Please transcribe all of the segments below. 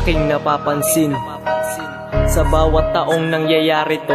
aking napapansin, sa bawat taong nangyayari to,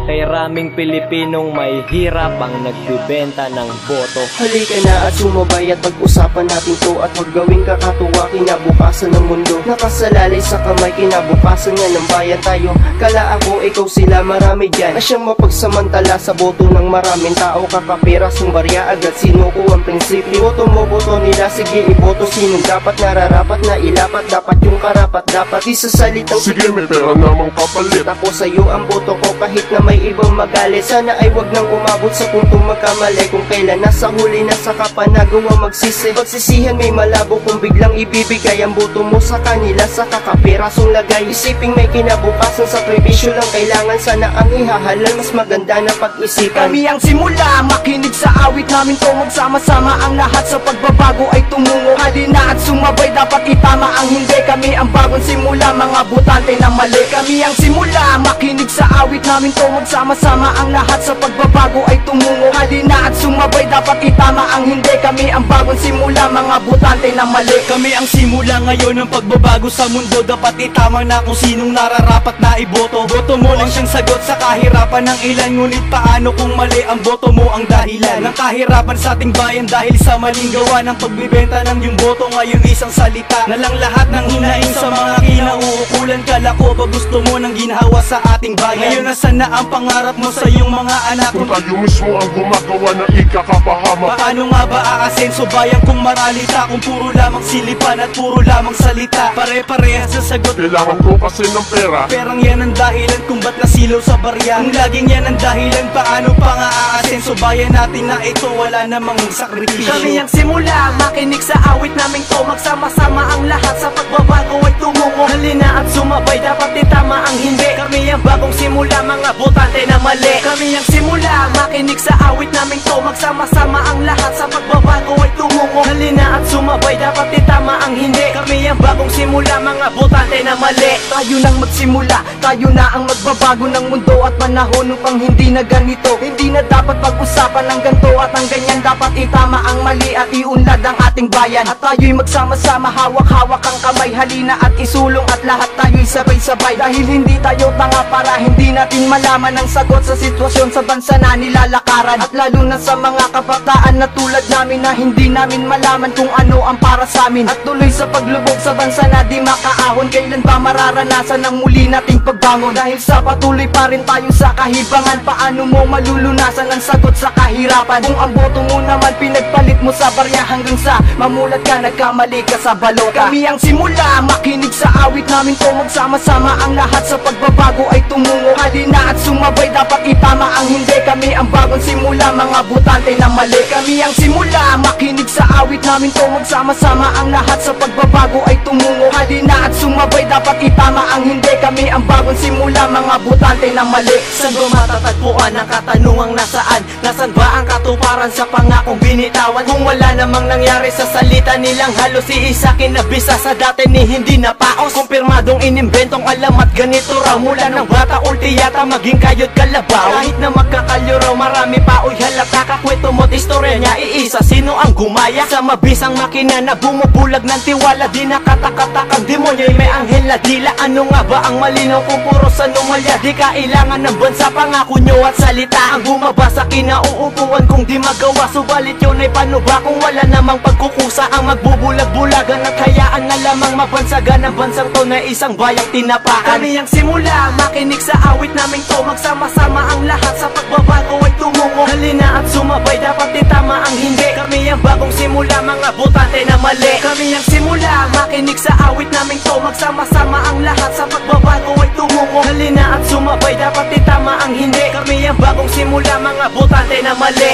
kay raming Pilipinong may hirap ang nagbibenta ng boto. Halika na at sumabay at pag-usapan natin to, at huwag gawing kakatuwa kinabukasan ng mundo. Nakasalalay sa kamay kinabukasan nga ng bayan tayo. Kala ako, ikaw, sila, marami dyan na siyang mapagsamantala sa boto ng maraming tao. Kakapirasong barya agad sinuko ang prinsipyo. Boto mo, boto nila, sige iboto sinong dapat nararapat na ilapat. Dapat yung karapat dapat, di sa salitang sige may pera namang kapalit. Ako sa'yo ang boto ko kahit na may ibang magalit. Sana ay wag nang umabot sa puntong magkamali. Kung kailan nasa huli na saka pa nagawa magsisi. Pagsisihan may malabo kung biglang ibibigay ang boto mo sa kanila sa kakapirasong lagay. Isiping may kinabukasan, sakripisyo lang kailangan. Sana ang ihahalal mas maganda na pag-isipan. Kami ang simula, makinig sa awit namin to. Magsama-sama ang lahat sa pagbabago ay tumungo. Halina at sumabay, dapat itama ang hindi. Kami ang bagong simula, mga butante na mali. Kami ang simula, makinig sa awit namin to. Magsama-sama ang lahat sa pagbabago ay tumungo. Halina at sumabay, dapat itama ang hindi. Kami ang bagong simula, mga butante na mali. Kami ang simula ngayon ng pagbabago sa mundo. Dapat itama na kung sinong nararapat na iboto. Boto mo lang siyang sagot sa kahirapan ng ilan. Ngunit paano kung mali ang boto mo ang dahilan ng kahirapan sa ating bayan? Dahil sa maling gawa ng pagbibenta ng yung boto. Ngayon isang salita na lang lahat ng hinaing sa mga kinauukulan. Kala ko ba gusto mo ng ginhawa sa ating bayan? Ngayon nasan na ang pangarap mo sa iyong mga anak? Kung tayo mismo ang gumagawa ng ikakapahama, paano nga ba aasenso bayan kung maralita? Kung puro lamang silipan at puro lamang salita. Pare-parehas sa sagot, kailangan ko kasi ng pera. Perang yan ang dahilan kung ba't nasilaw sa barya. Kung laging yan ang dahilan, paano pa nga aasenso bayan natin na ito wala namang sakripisyo? Kami ang simula, makinig sa awit naming to. Magsama-sama ang lahat sa pagbabago ay tumungo. Halina at sumabay, dapat itama ang hindi. Kami ang bagong simula, mga butante na mali. Kami ang simula, makinig sa awit naming to. Magsama-sama ang lahat sa pagbabago ay tumungo. Halina at sumabay, dapat itama ang hindi. Kami ang bagong simula, mga butante na mali. Tayo nang magsimula, tayo na ang magbabago ng mundo at panahon upang hindi na ganito. Hindi na dapat pag-usapan ng ganto at ang ganyan. Dapat itama ang mali at iunlad ang ating bayan. At tayo'y magsama-sama, hawak-hawak ang kamay. Halina at isulong at lahat tayo'y sabay-sabay. Dahil hindi tayo tanga para hindi natin malaman ang sagot sa sitwasyon sa bansa na nilalakaran. At lalo na sa mga kabataan na tulad namin na hindi namin malaman kung ano ang para sa amin. At tuloy sa paglubog sa bansa na di makaahon. Kailan ba mararanasan ang muli nating pagbangon? Dahil sa patuloy pa rin tayo sa kahibangan. Paano mo malulunasan ang sagot sa kahirapan? Kung ang boto mo naman pinagpalit mo sa barya hanggang sa mamulat ka, nagkamali ka sa balota. Kami ang simula, makinig sa awit namin to. Magsama-sama ang lahat sa pagbabago ay tumungo. Halina at sumabay, dapat itama ang hindi. Kami ang bagong simula, mga butante na mali. Kami ang simula, makinig sa awit namin to. Magsama-sama ang lahat sa pagbabago ay tumungo. Halina at sumabay, dapat itama ang hindi. Kami ang bagong simula, mga butante na mali. Saan ba matatagpuan ang katanungang nasaan? Nasaan ba ang katuparan sa pangakong binitawan? Kung wala namang nangyari sa salita nilang halos iisa kinabisa sa dati ni hindi na paos. Kumpirmadong inimbentong alamat ganito raw. Mula ng bata ulti yata maging kayod kalabaw. Kahit na magkakalyo raw marami pa uy halata. Kakwento mo't istorya niya iisa. Sino ang gumaya sa mabisang makina na bumubulag ng tiwala? Di nakatakatakang demonyo may anghel na dila. Ano nga ba ang malinaw kung puro sanumalya? Di kailangan ng bansa pangako nyo at salita ang bumaba sa kinauupuan kung di magawa. Subalit yun ay paano ba kung wala namang pagkukusa ang magbubulag-bulagan at hayaan na lamang mabansagan ang bansang to na isang bayang tinapakan. Kami ang simula, makinig sa awit naming to. Magsama-sama ang lahat sa pagbabago ay tumungo. Halina at sumabay, dapat itama ang hindi. Kami ang bagong simula, mga butante na mali. Kami ang simula, makinig sa awit naming to. Magsama-sama ang lahat sa pagbabago ay tumungo. Halina at sumabay, dapat itama ang hindi. Kami ang bagong simula, mga butante na mali.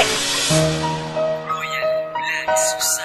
Royal Black Society.